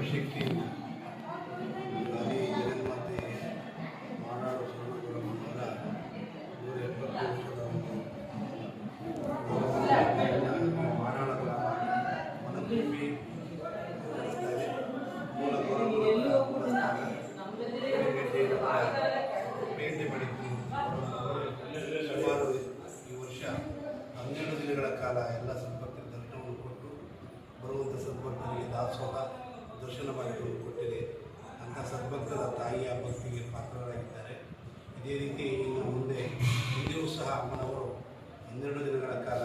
ಶಕ್ತಿ ಗಾಲಿ ಜಗನ್ಮಾತೆ ಮಾಡಾಳು ಸ್ವರ್ಣಗುರಮ್ಮನವರ 170 ವರ್ಷದ ಮಾಡಾಳ ಗ್ರಾಮ ಮನತುಂಬಿ ಮೂಲ ಬೇಂದೆ ಮಾಡಿದ್ದು ಸುಮಾರು ಈ ವರ್ಷ 12 ದಿನಗಳ ಕಾಲ ಎಲ್ಲ ಸದ್ಭಕ್ತರ ದರ್ಶನವನ್ನು ಕೊಟ್ಟು ಬರುವಂಥ ಸದ್ಭಕ್ತರಿಗೆ ದಾಸೋಹ ದರ್ಶನ ಮಾಡಿಕೊಂಡು ಕೊಟ್ಟಿದೆ. ಅಂಥ ಸದ್ಭಕ್ತರ ತಾಯಿಯ ಭಕ್ತಿಗೆ ಪಾತ್ರರಾಗಿದ್ದಾರೆ. ಇದೇ ರೀತಿ ಇನ್ನು ಮುಂದೆಯೂ ಸಹ ಅಮ್ಮನವರು 12 ದಿನಗಳ ಕಾಲ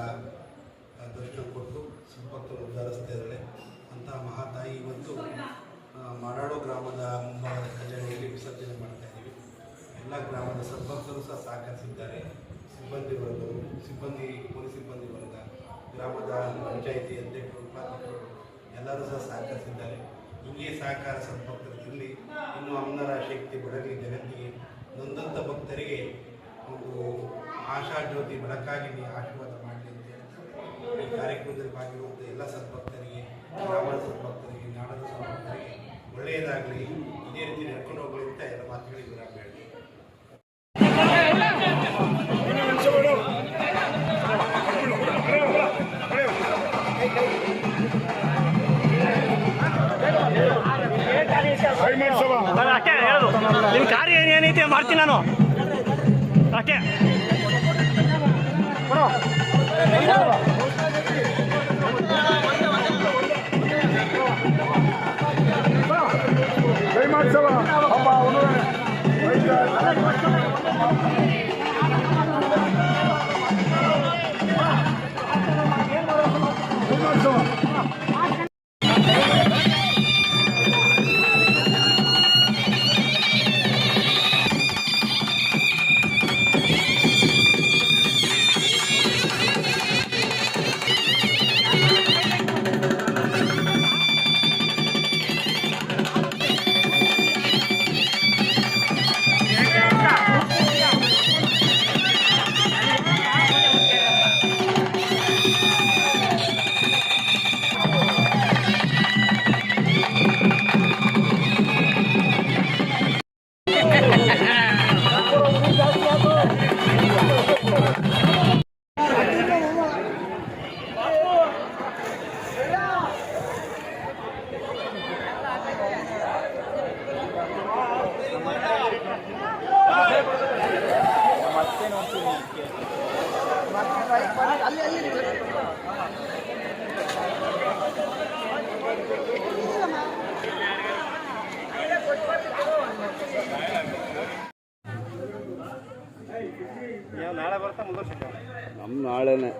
ದರ್ಶನ ಕೊಟ್ಟು ಸದ್ಭಕ್ತರು ಉದ್ಧರಿಸ್ತಾ ಇದ್ದಾರೆ. ಅಂತಹ ಮಹಾತಾಯಿ ಇವತ್ತು ಮಾಡಾಳು ಗ್ರಾಮದ ಮುಂಭಾಗದ ಖಜಾನೆಯಲ್ಲಿ ವಿಸರ್ಜನೆ ಮಾಡ್ತಾ ಇದ್ದೀವಿ. ಎಲ್ಲ ಗ್ರಾಮದ ಸದ್ಭಕ್ತರು ಸಹ ಸಹಕರಿಸಿದ್ದಾರೆ. ಸಿಬ್ಬಂದಿ ಪೊಲೀಸ್ ಸಿಬ್ಬಂದಿ ವರ್ಗ, ಗ್ರಾಮದ ಪಂಚಾಯಿತಿ ಅಧ್ಯಕ್ಷರು, ಉಪಾಧ್ಯಕ್ಷರು ಎಲ್ಲರೂ ಸಹ ಸಹಕರಿಸಿದ್ದಾರೆ. ಇಲ್ಲಿಯೇ ಸಹಕಾರ ಸದ್ಭಕ್ತರಲ್ಲಿ ಇನ್ನೂ ಅಮ್ಮನವರ ಶಕ್ತಿ ಬೆಳಗಲಿ, ಜಗತ್ತಿಗೆ ನೊಂದಂಥ ಭಕ್ತರಿಗೆ ಒಂದು ಆಶಾ ಜ್ಯೋತಿ ಬೆಳಕಾಗಿ ಆಶೀರ್ವಾದ ಮಾಡಲಿ ಅಂತ ಹೇಳ್ತಾರೆ. ಈ ಕಾರ್ಯಕ್ರಮದಲ್ಲಿ ಭಾಗಿರುವಂಥ ಎಲ್ಲ ಸದ್ಭಕ್ತರಿಗೆ, ಗ್ರಾಮದ ಸದ್ಭಕ್ತರಿಗೆ, ನಾಡದ ಸದ್ಭಕ್ತರಿಗೆ ಒಳ್ಳೆಯದಾಗಲಿ, ಇದೇ ರೀತಿ ನಡ್ಕೊಂಡು ಹೋಗಲಿ ಅಂತ ಎಲ್ಲ ಮಾತುಗಳಿಗೆ ವಿರಾಮ ಹೇಳ್ತೀವಿ. ಅಷ್ಟೇ ಹೇಳೋದು, ನಿಮ್ಮ ಕಾರ್ಯ ಏನೈತೆ ಮಾಡ್ತೀನಿ ನಾನು ಅಷ್ಟೇ. ನಾಳೆ ಬರ್ತಾ ಮುಂದುವರ್ಸಿದ್ದೆ ನಮ್ಮ ನಾಳೆನೇ